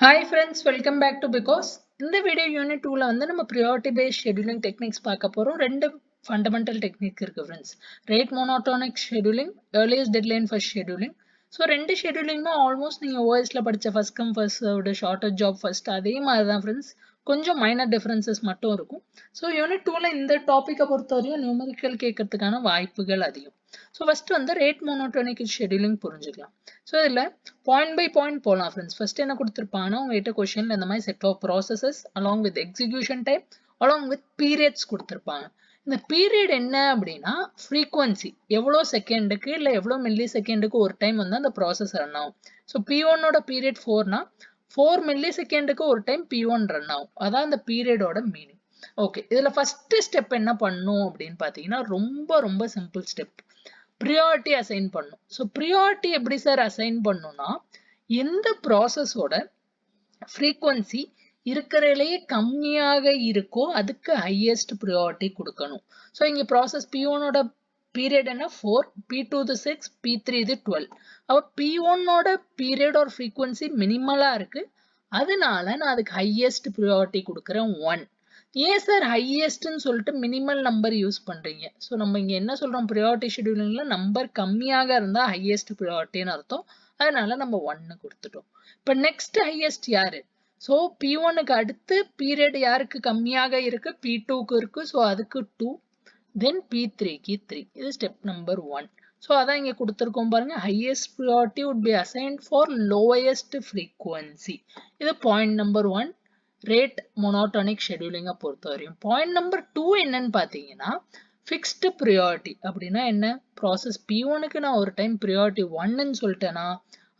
Hi friends, welcome back to Because. இந்த video unit 2ல வந்து நம்ம priority based scheduling techniques பார்க்க போறோம். ரெண்டு fundamental technique இருக்கு friends. Rate monotonic scheduling, earliest deadline first scheduling. So ரெண்டு ஷெடியூலிங்குமே ஆல்மோஸ்ட் நீங்கள் ஓஎஸ்ல படித்த first come first served shorter job first அதே மாதிரி தான் ஃப்ரெண்ட்ஸ். கொஞ்சம் மைனர் டிஃப்ரென்சஸ் மட்டும் இருக்கும். ஸோ யூனிட் 2ல இந்த டாப்பிக்கை பொறுத்தவரையும் நியூமரிக்கல் கேட்கறதுக்கான வாய்ப்புகள் அதிகம். ஸோ ஃபர்ஸ்ட் வந்து ரேட் மோனோட்டோனிக் ஷெடியூலிங் புரிஞ்சுக்கலாம். ஸோ இதில் பாயிண்ட் பை பாயிண்ட் போகலாம் ஃப்ரெண்ட்ஸ். ஃபர்ஸ்ட் என்ன கொடுத்துருப்பாங்கன்னா உங்ககிட்ட கொஸ்டின்ல இந்த மாதிரி set of processes along with execution time along with periods கொடுத்துருப்பாங்க. இந்த பீரியட் என்ன அப்படின்னா ஃப்ரீக்வன்சி எவ்வளோ செகண்டுக்கு இல்லை எவ்வளோ மில்லி செகண்டுக்கு ஒரு டைம் வந்து அந்த ப்ராசஸ் ரன் ஆகும். ஸோ P1ஓட பீரியட் 4னா 4 மில்லி செகண்டுக்கு ஒரு டைம் P1 ரன் ஆகும். அதான் இந்த பீரியடோட மீனிங். ஓகே, இதுல ஃபர்ஸ்ட் ஸ்டெப் என்ன பண்ணும் அப்படின்னு பார்த்தீங்கன்னா ரொம்ப ரொம்ப சிம்பிள் ஸ்டெப். ப்ரியாரிட்டி அசைன் பண்ணும். ஸோ ப்ரியாரிட்டி எப்படி சார் அசைன் பண்ணும்னா எந்த ப்ராசஸோட ஃப்ரீக்வன்சி இருக்கிறதுலேயே கம்மியாக இருக்கோ அதுக்கு ஹையஸ்ட் ப்ரியாரிட்டி கொடுக்கணும். ஸோ இங்கே ப்ராசஸ் P1ஓட பீரியட் என்ன 4, P2 இது 6, P3 இது 12. அப்போ P1ஓட பீரியட் ஆர் ஃப்ரீக்வன்சி மினிமலாக இருக்கு. அதனால நான் அதுக்கு ஹையஸ்ட் ப்ரியாரிட்டி கொடுக்குறேன் 1. ஏன் சார் ஹையஸ்ட்னு சொல்லிட்டு மினிமல் நம்பர் யூஸ் பண்றீங்க? ஸோ நம்ம இங்க என்ன சொல்றோம், ப்ரியாரிட்டி ஷெடியூலிங்ல நம்பர் கம்மியாக இருந்தா ஹையஸ்ட் ப்ரியாரிட்டின்னு அர்த்தம். அதனால நம்ம 1 கொடுத்துட்டோம். இப்போ நெக்ஸ்ட் ஹையஸ்ட் யாரு? ஸோ P1க்கு அடுத்து பீரியட் யாருக்கு கம்மியாக இருக்கு? P2க்கு இருக்கு. ஸோ அதுக்கு 2. தென் P3க்கு 3. இது ஸ்டெப் நம்பர் 1. ஸோ அதான் இங்க கொடுத்துருக்கோம் பாருங்க. Highest priority would be assigned for lowest frequency. இது பாயிண்ட் நம்பர் 1. ரேட் மோனோட்டோனிக் ஷெடியூலிங்கை பொறுத்தவரையும். பாயிண்ட் நம்பர் 2 என்னன்னு பார்த்தீங்கன்னா ஃபிக்ஸ்டு ப்ரியாரிட்டி. அப்படின்னா என்ன? ப்ராசஸ் P1க்கு நான் ஒரு டைம் ப்ரியாரிட்டி 1ன்னு சொல்லிட்டேன்னா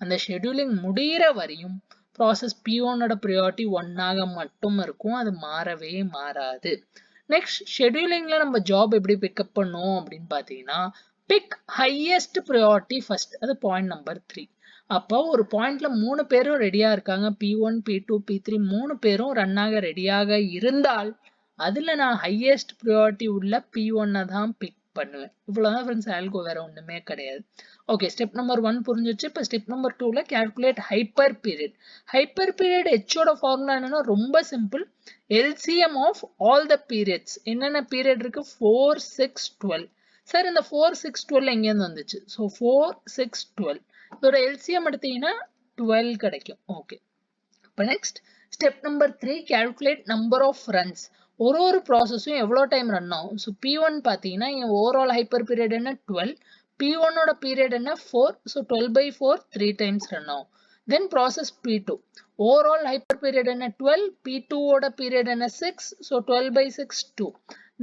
அந்த ஷெடியூலிங் முடிகிற வரையும் ப்ராசஸ் P1ஓட ப்ரியாரிட்டி 1ஆக மட்டும் இருக்கும். அது மாறவே மாறாது. நெக்ஸ்ட் ஷெடியூலிங்ல நம்ம ஜாப் எப்படி பிக்கப் பண்ணுவோம் அப்படின்னு பார்த்தீங்கன்னா பிக் ஹையஸ்ட் ப்ரியாரிட்டி ஃபர்ஸ்ட். அது பாயிண்ட் நம்பர் 3. அப்போ ஒரு பாயிண்ட்ல 3 பேரும் ரெடியா இருக்காங்க. P1, P2, P3 3 பேரும் ரன் ஆக ரெடியாக இருந்தால் அதுல நான் ஹையஸ்ட் ப்ரியாரிட்டி உள்ள P1 தான் பிக் பண்ணுவேன். இவ்வளவுதான் ஃப்ரெண்ட்ஸ் ஆல்கோ, வேற ஒண்ணுமே கிடையாது. ஓகே, ஸ்டெப் நம்பர் 1 புரிஞ்சிச்சு. இப்போ ஸ்டெப் நம்பர் 2ல calculate hyper period. Hyper period ஹெச்சோட ஃபார்முலா என்னன்னா ரொம்ப simple. LCM of all the periods. என்னென்ன பீரியட் இருக்கு? 4, 6, 12. சார் இந்த 4, 6, 12 எங்கேருந்து வந்துச்சு? ஸோ 4, 6, 12. இதோட LCM எடுத்தீங்கன்னா 12 கிடைக்கும். ஓகே, இப்போ next step number 3 calculate number of runs. ஒரு ப்ராசஸும் எவ்வளோ டைம் ரன் ஆகும்? ஸோ P1 பார்த்தீங்கன்னா இங்கே ஓவரால் ஹைப்பர் பீரியட் என்ன 12. P1ஓட பீரியட் என்ன 4. ஸோ 12/4 3 டைம்ஸ் ரன் ஆகும். தென் process P2 overall hyper period என்ன 12. P2ஓட பீரியட் என்ன 6. ஸோ 12/6 2.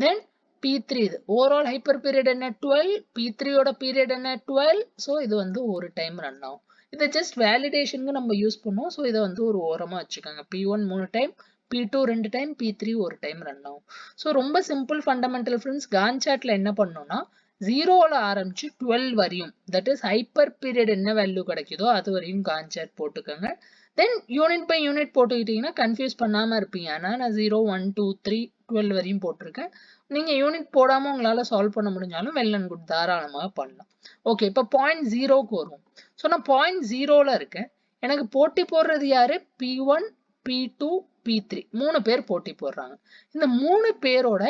தென் P3 இது ஓவரால் ஹைப்பர் பீரியட் என்ன 12. P3ஓட பீரியட் என்ன 12. ஸோ இது வந்து ஒரு டைம் ரன் ஆகும். இதை ஜஸ்ட் வேலிடேஷனுக்கு நம்ம யூஸ் பண்ணுவோம். ஸோ இதை வந்து ஒரு ஓரமாக வச்சுக்கோங்க. P1 3 time, P2 2 time, P3 ஒரு டைம் ரன் ஆகும். ஸோ ரொம்ப சிம்பிள் ஃபண்டமெண்டல் ஃப்ரெண்ட்ஸ். கான் சார்ட்ல என்ன பண்ணோம்னா 0ல ஆரம்பிச்சு 12 வரையும், தட் இஸ் ஹைப்பர் பீரியட் என்ன வேல்யூ கிடைக்குதோ அது வரையும் கான் சார்ட் போட்டுக்கோங்க. தென் யூனிட் பை யூனிட் போட்டுக்கிட்டீங்கன்னா கன்ஃபியூஸ் பண்ணாம இருப்பீங்க. ஆனால் நான் 0, 1, 2, 3, 12 வரையும் போட்டிருக்கேன். நீங்க யூனிட் போடாம உங்களால சால்வ் பண்ண முடிஞ்சாலும் வெல் அண்ட் குட், தாராளமாக பண்ணலாம். ஓகே, இப்போ பாயிண்ட் 0க்கு வருவோம். ஸோ நான் பாயிண்ட் 0ல இருக்கேன். எனக்கு போட்டி போடுறது யாரு? P1, P2, P3 3 பேர் போட்டி போடுறாங்க. இந்த 3 பேரோட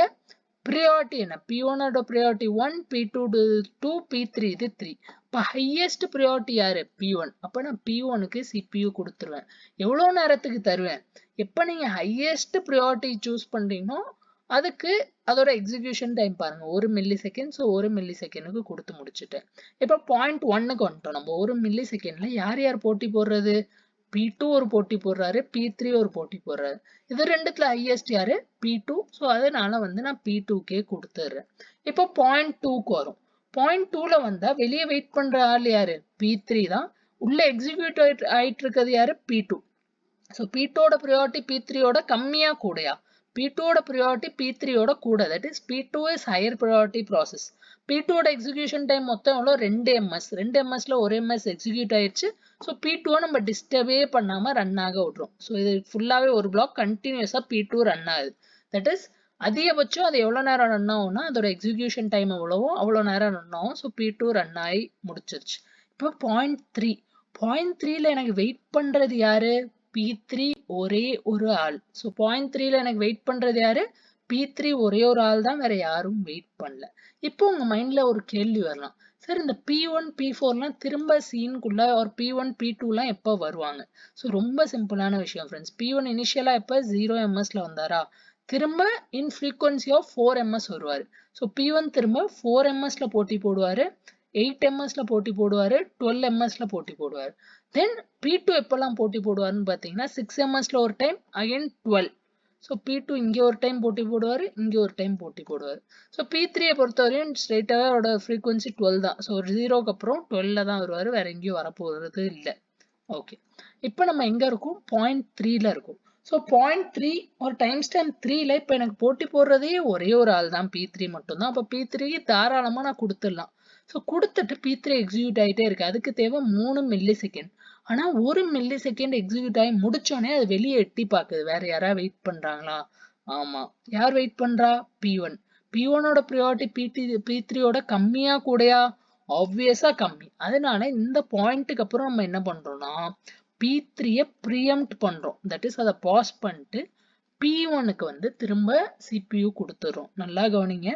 ப்ரியாரிட்டி என்ன? P1ஓட ப்ரியாரிட்டி 1, P2 2, P3 இது 3. இப்போ ஹையஸ்ட் ப்ரியாரிட்டி யாரு? P1. அப்போ நான் P1க்கு CPU கொடுத்துருவேன். எவ்வளோ நேரத்துக்கு தருவேன்? எப்போ நீங்க ஹையஸ்ட் ப்ரியாரிட்டி சூஸ் பண்றீங்களோ அதுக்கு அதோட எக்ஸிகியூஷன் டைம் பாருங்க, 1 மில்லி செகண்ட். ஸோ 1 மில்லி செகண்டுக்கு கொடுத்து முடிச்சுட்டேன். இப்போ பாயிண்ட் 1க்கு வந்துட்டோம். நம்ம 1 மில்லி செகண்ட்ல யார் யார் போட்டி போடுறது? P2 ஒரு போட்டி போடுறாரு, P3 ஒரு போட்டி போடுறாரு. இது ரெண்டுத்துல ஹையஸ்ட் யாரு? P2. ஸோ அதனால வந்து நான் P2க்கே கொடுத்துட்றேன். இப்போ பாயிண்ட் 2க்கு வரும். பாயிண்ட் 2ல வந்தா வெளியே வெயிட் பண்ற ஆள் யாரு? P3 தான். உள்ள எக்ஸிக்யூட் ஆயிட்டு இருக்கிறது யாரு? P2. ஸோ P2ஓட ப்ரியாரிட்டி P3ஓட கம்மியா கூடயா? P2ஓட ப்ரியாரிட்டி P3ஓட கூட. That is P2 is higher priority process. P2ஓட எக்ஸிகியூஷன் டைம் மொத்தம் எவ்வளோ? 2 ms. 2 msல 1 ms எக்ஸிக்யூட் ஆயிடுச்சு. ஸோ P2 நம்ம டிஸ்டர்பே பண்ணாம ரன் ஆக விடுறோம். ஸோ இது ஃபுல்லாவே ஒரு பிளாக் கண்டினியூஸா P2 ரன் ஆகுது. தட் இஸ் அதிகபட்சம் அது எவ்வளோ நேரம் ரன் ஆகும்னா அதோட எக்ஸிக்யூஷன் டைம் எவ்வளவோ அவ்வளோ நேரம் ரன் ஆகும். ஸோ P2 ரன் ஆகி முடிச்சிருச்சு. இப்போ பாயிண்ட் 3. பாயிண்ட் 3ல எனக்கு வெயிட் பண்றது யாரு? P3 ஒரே ஒரு ஆள். ஸோ 0.3ல எனக்கு வெயிட் பண்றது யாரு? P3 ஒரே ஒரு ஆள் தான், வேற யாரும் வெயிட் பண்ணல. இப்போ உங்க மைண்ட்ல ஒரு கேள்வி வரலாம். சார் இந்த P1, P4லாம் திரும்ப சீனுக்குள்ள ஒரு P1, P2லாம் எப்போ வருவாங்க? ஸோ ரொம்ப சிம்பிளான விஷயம் ஃப்ரெண்ட்ஸ். P1 இனிஷியலா எப்போ 0 msல வந்தாரா? திரும்ப இன் ஃப்ரீக்வன்சி ஆஃப் 4 ms வருவாரு. ஸோ P1 திரும்ப 4 msல போட்டி போடுவாரு, 8 msல போட்டி போடுவாரு, 12 msல போட்டி போடுவாரு. தென் P2 எப்பெல்லாம் போட்டி போடுவாருன்னு பார்த்தீங்கன்னா 6 msல ஒரு டைம், அகைன் 12. ஸோ P2 இங்கே ஒரு டைம் போட்டி போடுவார், இங்கே ஒரு டைம் போட்டி போடுவார். ஸோ P3யை பொறுத்தவரையும் ஸ்ட்ரெயிட்டாகவே அவரோட ஃப்ரீக்வன்சி 12 தான். ஸோ ஒரு 0க்கு அப்புறம் 12ல தான் வருவார், வேற எங்கேயும் வரப்போகிறது இல்லை. ஓகே, இப்போ நம்ம எங்கே இருக்கோம்? 0.3ல இருக்கும். ஸோ 0.3 ஒரு டைம் ஸ்டாம்ப் 3ல இப்போ எனக்கு போட்டி போடுறதே ஒரே ஒரு ஆள் தான், P3 மட்டும்தான். அப்போ P3க்கு தாராளமாக நான் கொடுத்துடலாம். ஸோ கொடுத்துட்டு P3 எக்ஸிக்யூட் ஆகிட்டே இருக்கு. அதுக்கு தேவை 3 மில்லி செகண்ட். ஆனா 1 மில்லி செகண்ட் எக்ஸிக்யூட் ஆகி முடிச்சோடனே அது வெளியே எட்டி பாக்குது, வேற யாராவது வெயிட் பண்றாங்களா? ஆமா, யார் வெயிட் பண்றா? P1. P1ஓட ப்ரியாரிட்டி P3ஓட கம்மியா கூடயா? ஆப்வியஸா கம்மி. அதனால இந்த பாயிண்ட்டுக்கு அப்புறம் நம்ம என்ன பண்றோம்னா P3ய ப்ரீஎம்ப்ட் பண்றோம். தட் இஸ் அதை பாஸ் பண்ணிட்டு P1க்கு வந்து திரும்ப CPU கொடுத்துறோம். நல்லா கவனிங்க,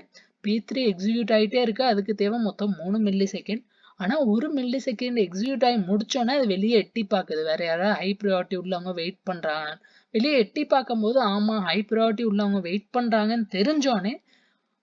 P3 எக்ஸிக்யூட் ஆகிட்டே இருக்கு. அதுக்கு தேவை மொத்தம் 3 மில்லி செகண்ட். ஆனா 1 மில்லி செகண்ட் எக்ஸிக்யூட் ஆகி முடிச்சோன்னா அது வெளியே எட்டி பாக்குது, வேற யாராவது ஹை ப்ரியாரிட்டி உள்ளவங்க வெயிட் பண்றாங்க. வெளியே எட்டி பார்க்கும் போது ஆமா ஹை ப்ரியாரிட்டி உள்ளவங்க வெயிட் பண்றாங்கன்னு தெரிஞ்சோடனே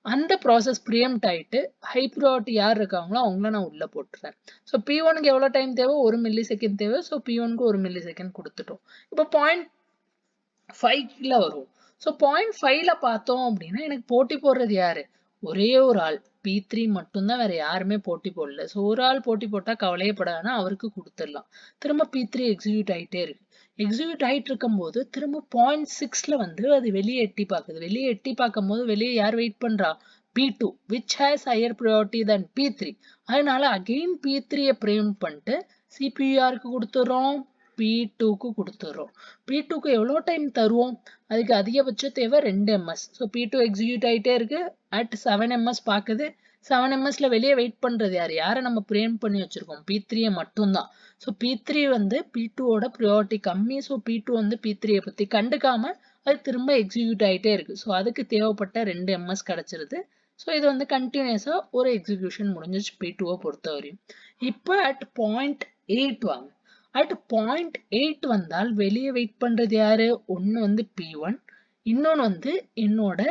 அந்த ப்ராசஸ் ப்ரீஎம்ப்ட் ஆயிட்டு ஹை ப்ரியாரிட்டி யார் இருக்காங்களோ அவங்கள நான் உள்ள போட்டுறேன். ஸோ P1க்கு எவ்வளோ டைம் தேவை? 1 மில்லி செகண்ட் தேவை. ஸோ P1க்கு 1 மில்லி செகண்ட் கொடுத்துட்டோம். இப்போ 0.5ல வரும். ஸோ 0.5ல பார்த்தோம் அப்படின்னா எனக்கு போட்டி போடுறது யாரு? ஒரே ஒரு ஆள், P3 மட்டும்தான், வேற யாருமே போட்டி போடல. ஸோ ஒரு ஆள் போட்டி போட்டா கவலையப்படாதுன்னா அவருக்கு கொடுத்துடலாம். திரும்ப P3 எக்ஸிக்யூட் ஆகிட்டே இருக்கு. எக்ஸிக்யூட் ஆகிட்டு இருக்கும் போது திரும்ப 0.6ல வந்து அது வெளியே எட்டி பார்க்குது. வெளியே எட்டி பார்க்கும் போது வெளியே யார் வெயிட் பண்றா? P2 which has higher priority than P3. அதனால அகெயின் P3யை ப்ரீஎம்ப்ட் பண்ணிட்டு CPU யாருக்கு கொடுத்துறோம்? P2க்கு கொடுத்துறோம். P2க்கு எவ்வளோ டைம் தருவோம்? அதுக்கு அதிகபட்ச தேவை 2 ms. ஸோ P2 எக்ஸிக்யூட் ஆகிட்டே இருக்கு, அட் 7 ms பார்க்குது. 7 msல வெளியே வெயிட் பண்றது யார்? யாரை நம்ம ப்ரீஎம்ப்ட் பண்ணி வச்சிருக்கோம்? P3யை மட்டும்தான். ஸோ P3 வந்து P2ஓட ப்ரியாரிட்டி கம்மி. ஸோ P2 வந்து P3யை பற்றி கண்டுக்காம அது திரும்ப எக்ஸிக்யூட் ஆகிட்டே இருக்கு. ஸோ அதுக்கு தேவைப்பட்ட 2 ms கிடைச்சிருது. ஸோ இது வந்து கண்டினியூஸா ஒரு எக்ஸிக்யூஷன் முடிஞ்சிச்சு P2வை பொறுத்தவரையும். இப்போ அட் 0.8 வாங்க. அட் 0.8 வந்தால் வெளியே வெயிட் பண்றது யாரு? ஒன்னு வந்து P1, இன்னொன்னு வந்து என்னோட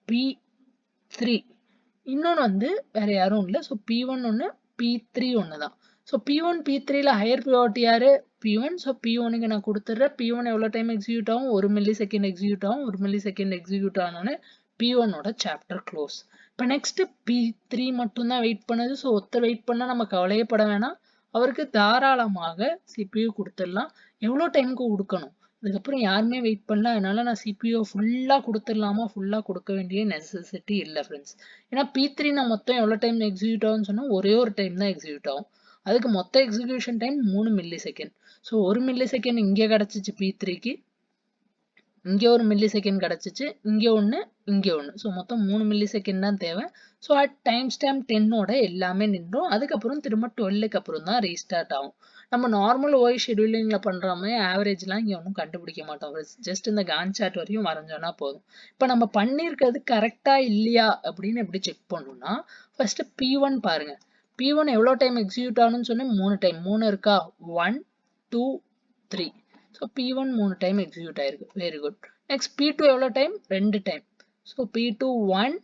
P3, இன்னொன்னு வந்து வேற யாரும் இல்லை. ஸோ P1 ஒன்று, P3 ஒன்று தான். ஸோ P1 P3ல ஹையர் ப்ரியாரிட்டி யாரு? P1. ஸோ P1க்கு நான் கொடுத்துட்றேன். P1 எவ்வளோ டைம் எக்ஸிக்யூட் ஆகும்? 1 மில்லி செகண்ட் எக்ஸிக்யூட் ஆகும். 1 மில்லி செகண்ட் எக்ஸிக்யூட் ஆனோன்னு P1ஓட சாப்டர் க்ளோஸ். இப்போ நெக்ஸ்ட் P3 மட்டும்தான் வெயிட் பண்ணுது. ஸோ ஒருத்தர் வெயிட் பண்ணா நம்ம கவலையப்பட வேணாம், அவருக்கு தாராளமாக CPU கொடுத்துடலாம். எவ்வளோ டைமுக்கு கொடுக்கணும்? அதுக்கப்புறம் யாருமே வெயிட் பண்ணல, அதனால நான் CPU ஃபுல்லாக கொடுத்துடலாமா? ஃபுல்லாக கொடுக்க வேண்டிய நெசசிட்டி இல்லை ஃப்ரெண்ட்ஸ். ஏன்னா P3 நான் மொத்தம் எவ்வளோ டைம் எக்ஸிக்யூட் ஆகும்னு சொன்னால் ஒரே ஒரு டைம் தான் எக்ஸிக்யூட் ஆகும். அதுக்கு மொத்த execution time 3 milli second. So 1 milli second இங்கே கிடச்சிச்சு P3க்கு, இங்கே ஒரு மில்லி செகண்ட் கிடச்சிச்சு, இங்கே ஒன்று, இங்கே ஒன்று. ஸோ மொத்தம் 3 மில்லி செகண்ட் தான் தேவை. ஸோ அட் டைம் ஸ்டாம்ப் 10ஓட எல்லாமே நின்றோம். அதுக்கப்புறம் திரும்ப 12க்கு அப்புறம் தான் ரீஸ்டார்ட் ஆகும். நம்ம நார்மல் OI ஷெடியூலிங்கில் பண்ணுற மாதிரி ஆவரேஜ்லாம் இங்கே ஒன்றும் கண்டுபிடிக்க மாட்டோம். ஜஸ்ட் இந்த கான் சார்ட் வரையும் வரைஞ்சோன்னா போதும். இப்போ நம்ம பண்ணியிருக்கிறது கரெக்டாக இல்லையா அப்படின்னு எப்படி செக் பண்ணணும்னா ஃபர்ஸ்ட் P1 பாருங்க. P1 எவ்வளோ டைம் எக்ஸிக்யூட் ஆகணும்னு சொன்னேன்? 3 டைம். 3 இருக்கா? 1, 2, 3. ஸோ P1 3 டைம் எக்ஸிக்யூட் ஆயிருக்கு. Very good. நெக்ஸ்ட் P2 எவ்வளோ time? 2 time. So P2 1,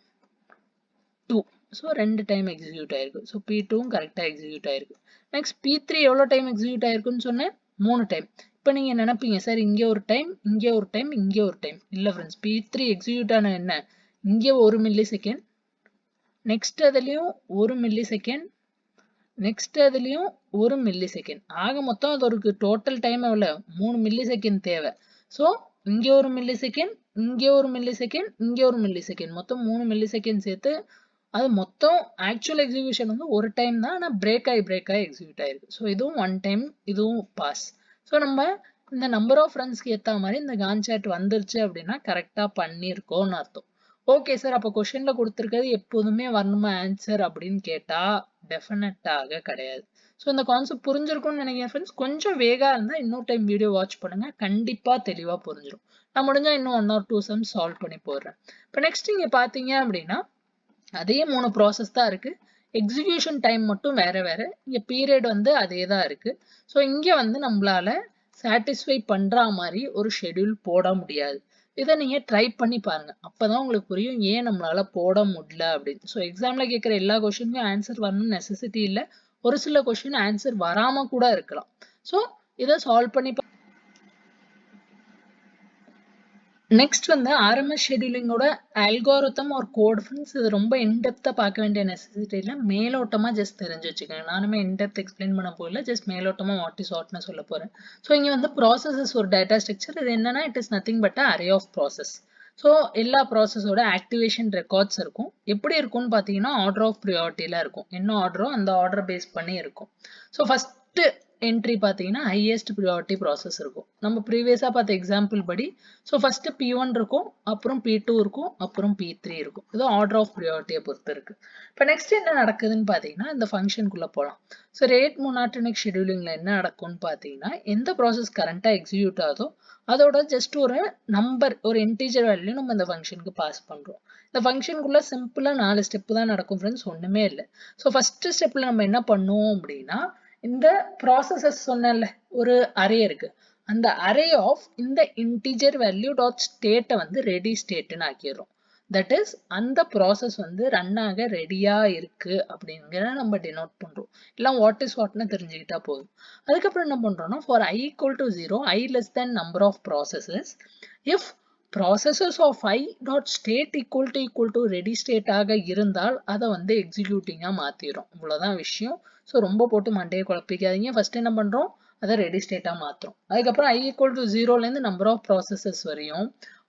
2. So 2 time execute ஆயிருக்கு. ஸோ P2வும் கரெக்டாக எக்ஸிக்யூட் ஆயிருக்கு. நெக்ஸ்ட் P3 எவ்வளோ டைம் எக்ஸிக்யூட் ஆயிருக்குன்னு சொன்னேன்? 3 டைம். இப்போ நீங்கள் நினைப்பீங்க சார் இங்கே ஒரு டைம், இங்கே ஒரு டைம், இங்கே ஒரு டைம். இல்லை ஃப்ரெண்ட்ஸ், P3 எக்ஸிக்யூட் ஆன என்ன? இங்கே 1 மில்லி செகண்ட், நெக்ஸ்ட் அதுலேயும் 1 மில்லி செகண்ட், நெக்ஸ்ட் அதுலேயும் 1 மில்லி செகண்ட். ஆக மொத்தம் அது ஒரு டோட்டல் டைம் எவ்வளோ? 3 மில்லி செகண்ட் தேவை. ஸோ இங்கே 1 மில்லி செகண்ட், இங்கே 1 மில்லி செகண்ட், இங்கே 1 மில்லி செகண்ட், மொத்தம் 3 மில்லி செகண்ட் சேர்த்து அது மொத்தம் ஆக்சுவல் எக்ஸிக்யூஷன் வந்து ஒரு டைம் தான், ஆனால் பிரேக் ஆகி எக்ஸிக்யூட் ஆயிருக்கு. ஸோ இதுவும் 1 டைம், இதுவும் பாஸ். ஸோ நம்ம இந்த நம்பர் ஆஃப் ரன்ஸ்க்கு ஏற்ற மாதிரி இந்த கான் சார்ட் வந்துருச்சு அப்படின்னா கரெக்டாக பண்ணியிருக்கோன்னு அர்த்தம். ஓகே சார், அப்போ கொஸ்டின்ல கொடுத்துருக்கிறது எப்போதுமே வரணுமா ஆன்சர் அப்படின்னு கேட்டா டெஃபினட்டாக கிடையாது. ஸோ இந்த கான்செப்ட் புரிஞ்சிருக்கும்னு நினைக்கிறேன் ஃப்ரெண்ட்ஸ். கொஞ்சம் வேகா இருந்தால் இன்னொரு டைம் வீடியோ வாட்ச் பண்ணுங்க, கண்டிப்பாக தெளிவாக புரிஞ்சிடும். நான் முடிஞ்சா இன்னும் 1 or 2 சம்ஸ் சால்வ் பண்ணி போடுறேன். இப்போ நெக்ஸ்ட் இங்கே பார்த்தீங்க அப்படின்னா அதே 3 ப்ராசஸ் தான் இருக்கு. எக்ஸிகியூஷன் டைம் மட்டும் வேற வேற. இங்க பீரியட் வந்து அதே தான் இருக்கு. ஸோ இங்க வந்து நம்மளால சாட்டிஸ்ஃபை பண்ற மாதிரி ஒரு ஷெட்யூல் போட முடியாது. இதை நீங்க ட்ரை பண்ணி பாருங்க. அப்பதான் உங்களுக்கு புரியும் ஏன் நம்மளால போட முடியல அப்படின்னு. ஸோ எக்ஸாம்ல கேட்குற எல்லா கொஸ்டினுக்கும் ஆன்சர் வரணும்னு நெசசிட்டி இல்லை. ஒரு சில கொஸ்டின் ஆன்சர் வராம கூட இருக்கலாம். ஸோ இதை சால்வ் பண்ணி நெக்ஸ்ட் வந்து RMS ஷெட்யூலிங்கோட அல்காரிதம் ஒரு கோட் ஃப்ரெண்ட்ஸ். இது ரொம்ப இன்டெப்தா பார்க்க வேண்டிய நெசசிட்டி இல்லை. மேலோட்டமா ஜஸ்ட் தெரிஞ்சு வச்சுக்கோங்க. நானுமே இன்டெப்த் எக்ஸ்பிளைன் பண்ண போகல, ஜஸ்ட் மேலோட்டமா வாட் இஸ் வாட்னு சொல்ல போறேன். ஸோ இங்க வந்து ப்ராசஸஸ் ஒரு டேட்டா ஸ்ட்ரக்சர். இது என்னன்னா it is nothing but array of process. So எல்லா ப்ராசஸோட ஆக்டிவேஷன் ரெக்கார்ட்ஸ் இருக்கும். எப்படி இருக்கும்னு பார்த்தீங்கன்னா ஆர்டர் ஆஃப் ப்ரியாரிட்டியில இருக்கும். என்ன ஆர்டரோ அந்த ஆர்டரை பேஸ் பண்ணி இருக்கும். ஸோ ஃபர்ஸ்ட் என்ட்ரி பார்த்தீங்கன்னா ஹையஸ்ட் ப்ரியாரிட்டி ப்ராசஸ் இருக்கும். நம்ம ப்ரீவியஸாக பார்த்த எக்ஸாம்பிள் படி ஸோ ஃபர்ஸ்ட் P1 இருக்கும், அப்புறம் P2 இருக்கும், அப்புறம் P3 இருக்கும். இது ஆர்டர் ஆஃப் ப்ரியாரிட்டியை பொறுத்து இருக்கு. இப்போ நெக்ஸ்ட் என்ன நடக்குதுன்னு பார்த்தீங்கன்னா இந்த ஃபங்க்ஷனுக்குள்ள போகலாம். ஸோ ரேட் மோனோட்டோனிக் ஷெட்யூலிங்ல என்ன நடக்கும்னு பார்த்தீங்கன்னா எந்த ப்ராசஸ் கரண்டாக எக்ஸிக்யூட் ஆகுதோ அதோட ஜஸ்ட் ஒரு நம்பர், ஒரு இன்டீஜர் வேல்யூ நம்ம இந்த ஃபங்க்ஷனுக்கு பாஸ் பண்றோம். இந்த ஃபங்க்ஷனுக்குள்ள சிம்பிளா 4 ஸ்டெப் தான் நடக்கும் ஃப்ரெண்ட்ஸ், ஒண்ணுமே இல்லை. ஸோ ஃபர்ஸ்ட் ஸ்டெப்ல நம்ம என்ன பண்ணுவோம் அப்படின்னா இந்த ப்ராசஸஸ் சொன்னேன்ல ஒரு அரே இருக்கு, அந்த அரே ஆஃப் இந்த இன்டிஜர் வேல்யூ டாட் ஸ்டேட்டை வந்து ரெடி ஸ்டேட்னு ஆக்கிடுறோம். தட் இஸ் அந்த ப்ராசஸ் வந்து ரன் ஆக ரெடியா இருக்கு அப்படிங்கிற நம்ம டினோட் பண்றோம். எல்லாம் வாட் இஸ் வாட்னு தெரிஞ்சுக்கிட்டா போதும். அதுக்கப்புறம் என்ன பண்றோம்னா for I equal to 0, I less than number of processes, if processes of I dot state equal to ready state ஆக இருந்தால் அதை வந்து எக்ஸிக்யூட்டிங்கா மாத்திரும். இவ்வளவுதான் விஷயம். ஸோ ரொம்ப போட்டு மண்டையை குழப்பிக்காதீங்க. ஃபர்ஸ்ட் என்ன பண்றோம், அதை ரெடி ஸ்டேட்டா மாத்துறோம். அதுக்கப்புறம் I equal to 0லேருந்து நம்பர் ஆஃப் ப்ராசஸஸ் வரையும்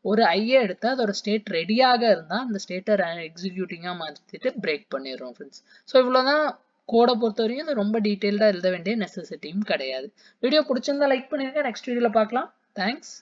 ஒரு ஐயை எடுத்து அதோட ஸ்டேட் ரெடியாக இருந்தால் அந்த ஸ்டேட்டை எக்ஸிக்யூட்டிங்கா மாத்திட்டு பிரேக் பண்ணிடுறோம் ஃப்ரெண்ட்ஸ். ஸோ இவ்வளவுதான். கோடை பொறுத்த வரையும் இது ரொம்ப டீட்டெயில்டா எழுத வேண்டிய நெசசிட்டியும் கிடையாது. வீடியோ பிடிச்சிருந்தா லைக் பண்ணிருங்க. நெக்ஸ்ட் வீடியோல பார்க்கலாம். தேங்க்ஸ்.